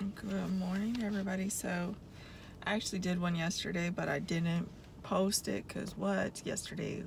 Good morning, everybody. So, I actually did one yesterday, but I didn't post it because yesterday,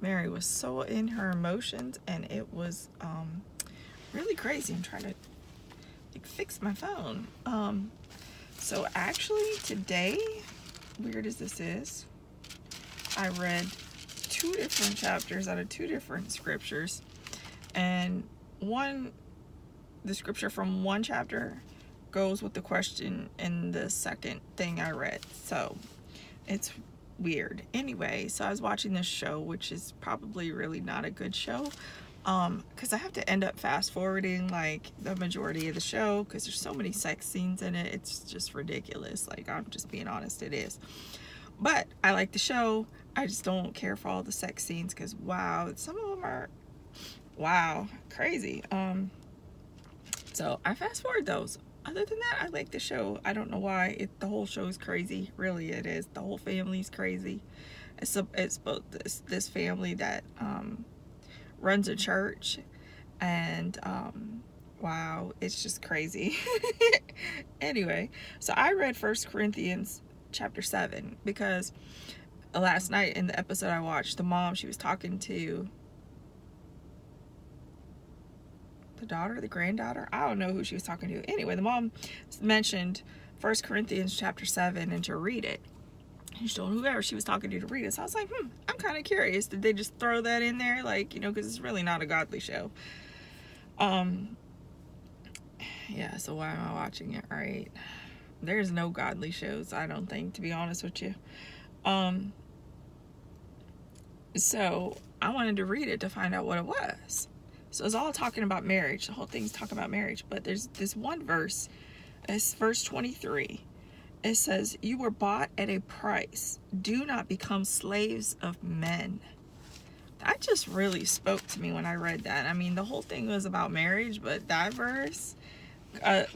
Mary was so in her emotions, and it was really crazy. I'm trying to fix my phone. So actually today, weird as this is, I read 2 different chapters out of 2 different scriptures, and the scripture from one chapter goes with the question in the second thing I read. So it's weird. Anyway, so I was watching this show, which is probably really not a good show, because I have to end up fast forwarding like the majority of the show because there's so many sex scenes in it. It's just ridiculous. Like, I'm just being honest, it is. But I like the show. I just don't care for all the sex scenes because wow, some of them are crazy. So I fast forward those. Other than that, I like the show. I don't know why. The whole show is crazy. Really, it is. The whole family's crazy. It's about this family that runs a church, and wow, it's just crazy. Anyway, so I read 1 Corinthians chapter 7 because last night in the episode I watched, the mom, she was talking to the daughter, the granddaughter, I don't know who she was talking to. Anyway, the mom mentioned 1 Corinthians chapter 7 and to read it. And she told whoever she was talking to read it. So I was like, I'm kind of curious. Did they just throw that in there? Like, because it's really not a godly show. Yeah, so why am I watching it, right? There's no godly shows, I don't think, to be honest with you. So I wanted to read it to find out what it was. So it's all talking about marriage. The whole thing's talking about marriage. But there's this one verse. It's verse 23. It says, "You were bought at a price. Do not become slaves of men." That just really spoke to me when I read that. I mean, the whole thing was about marriage, but that verse,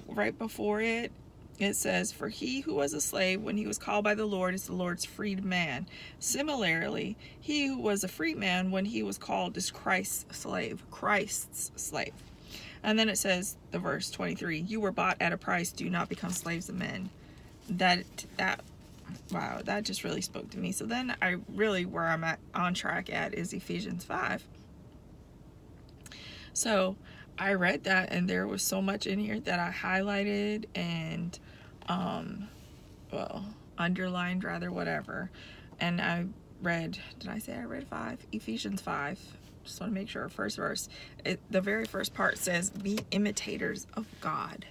right before it, it says, "For he who was a slave when he was called by the Lord is the Lord's freed man. Similarly, he who was a free man when he was called is Christ's slave." Christ's slave. And then it says, the verse 23, "You were bought at a price. Do not become slaves of men." Wow, that just really spoke to me. So then where I'm at on track at is Ephesians 5. So I read that, and there was so much in here that I highlighted and underlined, rather, whatever. And I read, did I say I read 5? Ephesians 5. Just want to make sure. First verse, the very first part says, "Be imitators of God."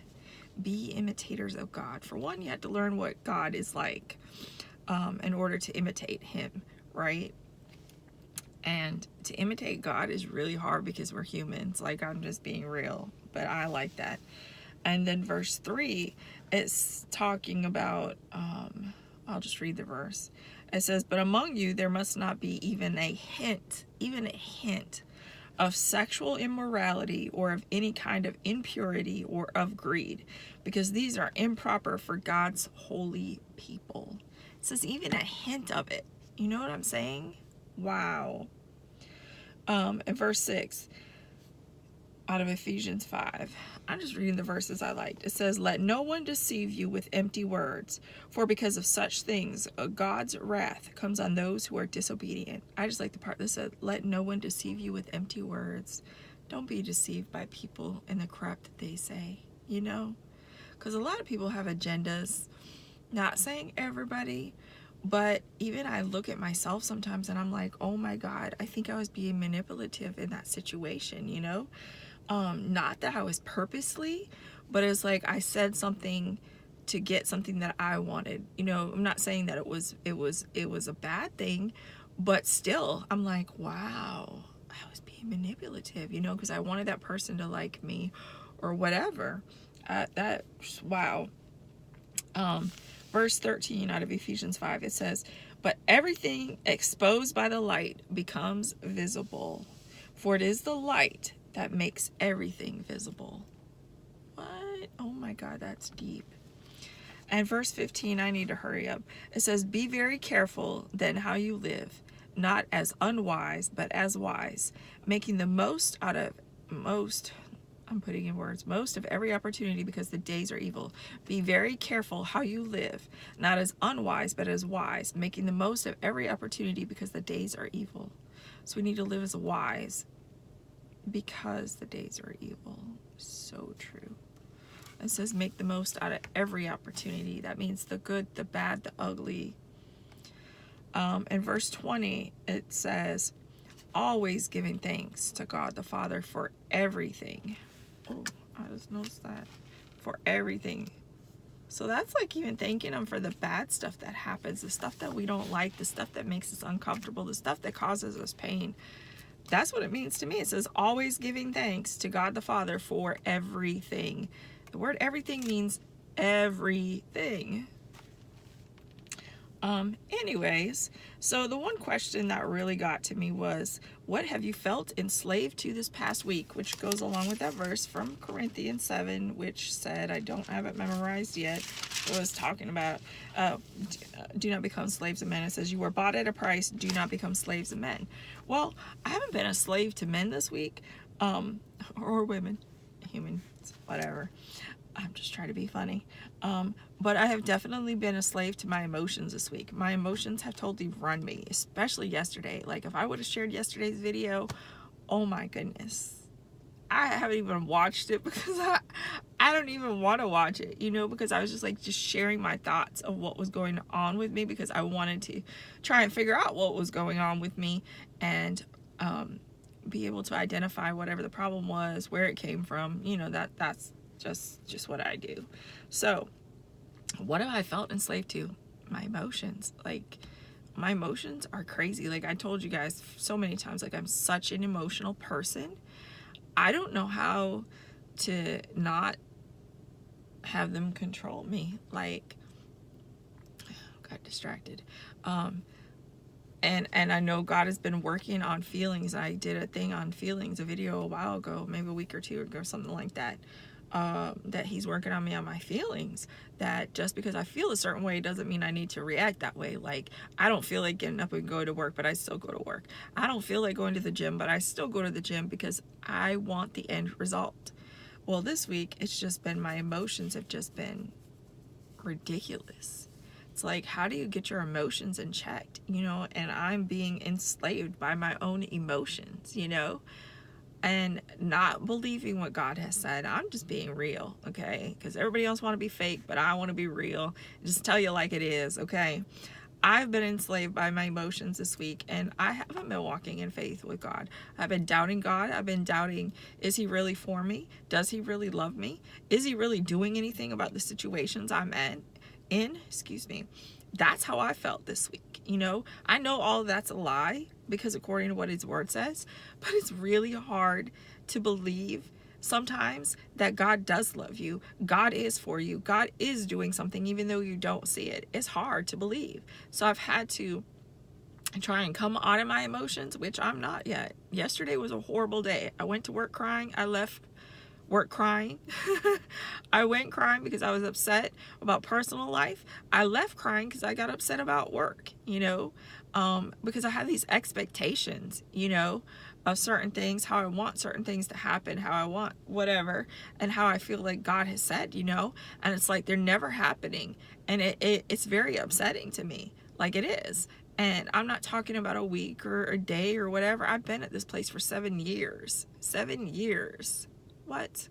Be imitators of God. For one, you have to learn what God is like in order to imitate him, right? And to imitate God is really hard because we're humans. Like, I'm just being real, but I like that. And then verse 3, it's talking about, I'll just read the verse. It says, "But among you there must not be even a hint of sexual immorality or of any kind of impurity or of greed, because these are improper for God's holy people." It says even a hint of it. You know what I'm saying? Wow. And verse 6 out of Ephesians 5. I'm just reading the verses I liked. It says, "Let no one deceive you with empty words, for because of such things, God's wrath comes on those who are disobedient." I just like the part that said, "Let no one deceive you with empty words." Don't be deceived by people and the crap that they say, Because a lot of people have agendas. Not saying everybody, but even I look at myself sometimes and I'm like, oh my God, I think I was being manipulative in that situation, Not that I was purposely, but it's like I said something to get something that I wanted. I'm not saying that it was a bad thing, but still, I'm like, wow, I was being manipulative, because I wanted that person to like me or whatever. Wow. Verse 13 out of Ephesians 5, it says, "But everything exposed by the light becomes visible, for it is the light that makes everything visible." What? Oh my God, that's deep. And verse 15, I need to hurry up. It says, "Be very careful then how you live, not as unwise, but as wise, making the most I'm putting in words, most of every opportunity because the days are evil. Be very careful how you live, not as unwise, but as wise, making the most of every opportunity because the days are evil. So we need to live as wise because the days are evil. So true. It says make the most out of every opportunity. That means the good, the bad, the ugly. In verse 20, it says, always giving thanks to God the Father for everything. Oh, I just noticed that. For everything. So that's like even thanking Him for the bad stuff that happens, the stuff that we don't like, the stuff that makes us uncomfortable, the stuff that causes us pain. That's what it means to me. It says always giving thanks to God the Father for everything. The word everything means everything. Anyways, so the one question that really got to me was, what have you felt enslaved to this past week? Which goes along with that verse from Corinthians 7, which said, I don't have it memorized yet. It was talking about, do not become slaves of men. It says, you were bought at a price, do not become slaves of men. Well, I haven't been a slave to men this week, or women, humans, whatever. I'm just trying to be funny. But I have definitely been a slave to my emotions this week. My emotions have totally run me, especially yesterday. Like if I would have shared yesterday's video, oh my goodness. I haven't even watched it because I don't even want to watch it, you know, because I was just sharing my thoughts of what was going on with me because I wanted to try and figure out what was going on with me and be able to identify whatever the problem was, where it came from, you know, that's just what I do. So what have I felt enslaved to? My emotions. Like my emotions are crazy. Like I told you guys so many times, like I'm such an emotional person. I don't know how to not have them control me. Like got distracted. And I know God has been working on feelings. I did a thing on feelings, a video a while ago, maybe a week or two ago, something like that. That He's working on me on my feelings, that just because I feel a certain way doesn't mean I need to react that way. Like I don't feel like getting up and go to work, but I still go to work. I don't feel like going to the gym, but I still go to the gym because I want the end result. Well, this week it's just been, my emotions have just been ridiculous. It's like, how do you get your emotions in check, you know? And I'm being enslaved by my own emotions, you know, and not believing what God has said. I'm just being real, okay? Because everybody else want to be fake, but I want to be real. Just tell you like it is, okay? I've been enslaved by my emotions this week, and I haven't been walking in faith with God. I've been doubting God. I've been doubting, is He really for me? Does He really love me? Is He really doing anything about the situations I'm in? That's how I felt this week. You know, I know all of that's a lie because according to what His word says, but it's really hard to believe sometimes that God does love you. God is for you. God is doing something even though you don't see it. It's hard to believe. So I've had to try and come out of my emotions, which I'm not yet. Yesterday was a horrible day. I went to work crying. I left work crying. I went crying because I was upset about personal life. I left crying because I got upset about work, you know, because I have these expectations, you know, of certain things, how I want certain things to happen, how I want whatever, and how I feel like God has said, you know, and it's like they're never happening. And it's very upsetting to me, like it is. And I'm not talking about a week or a day or whatever. I've been at this place for 7 years. 7 years. What?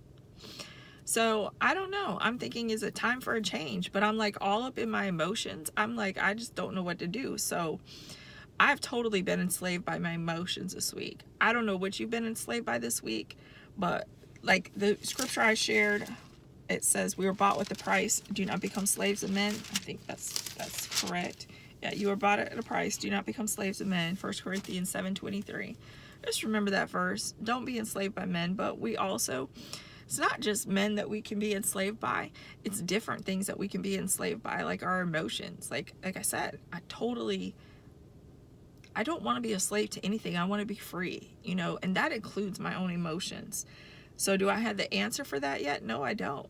So I don't know. I'm thinking, is it time for a change? But I'm like all up in my emotions. I'm like, I just don't know what to do. So I've totally been enslaved by my emotions this week. I don't know what you've been enslaved by this week, but like the scripture I shared, it says we were bought with a price. Do not become slaves of men. I think that's correct. Yeah, you were bought at a price. Do not become slaves of men. 1 Corinthians 7:23. Just remember that verse. Don't be enslaved by men, but we also, it's not just men that we can be enslaved by. It's different things that we can be enslaved by, like our emotions. Like I said, I don't want to be a slave to anything. I want to be free, you know, and that includes my own emotions. So do I have the answer for that yet? No, I don't.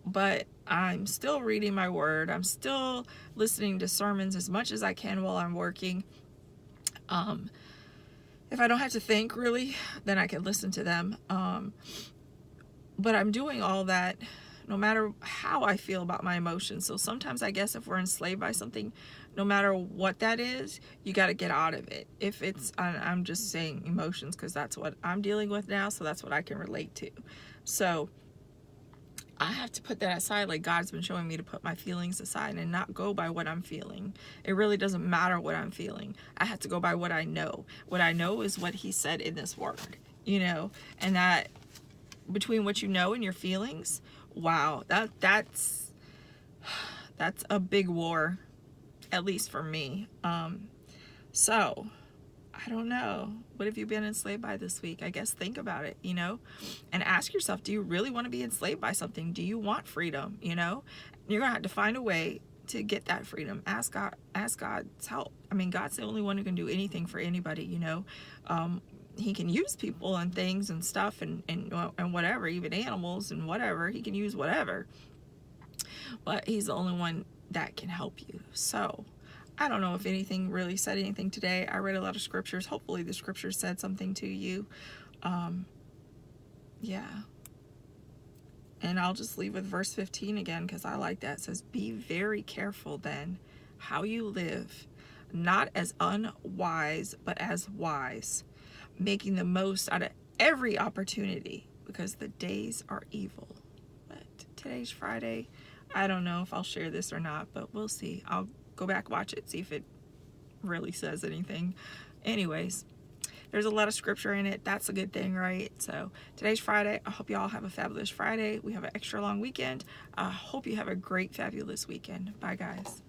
But I'm still reading my word. I'm still listening to sermons as much as I can while I'm working. If I don't have to think really, then I can listen to them. But I'm doing all that no matter how I feel about my emotions. So sometimes I guess if we're enslaved by something, no matter what that is, you got to get out of it. If it's, I'm just saying emotions because that's what I'm dealing with now, so that's what I can relate to. So I have to put that aside. Like, God's been showing me to put my feelings aside and not go by what I'm feeling. It really doesn't matter what I'm feeling. I have to go by what I know. What I know is what he said in this word, you know, and that between what you know and your feelings, wow, that's a big war, at least for me. So I don't know. What have you been enslaved by this week? I guess think about it, you know, and ask yourself, do you really want to be enslaved by something? Do you want freedom? You know, you're going to have to find a way to get that freedom. Ask God's help. I mean, God's the only one who can do anything for anybody, you know. He can use people and things and stuff and whatever, even animals and whatever. He can use whatever. But he's the only one that can help you. So I don't know if anything really said anything today. I read a lot of scriptures. Hopefully the scriptures said something to you. Yeah. And I'll just leave with verse 15 again because I like that. It says, be very careful then how you live, not as unwise, but as wise, making the most out of every opportunity because the days are evil. But today's Friday. I don't know if I'll share this or not, but we'll see. I'll go back, watch it, see if it really says anything. Anyways, there's a lot of scripture in it. That's a good thing, right? So today's Friday. I hope you all have a fabulous Friday. We have an extra long weekend. I hope you have a great, fabulous weekend. Bye, guys.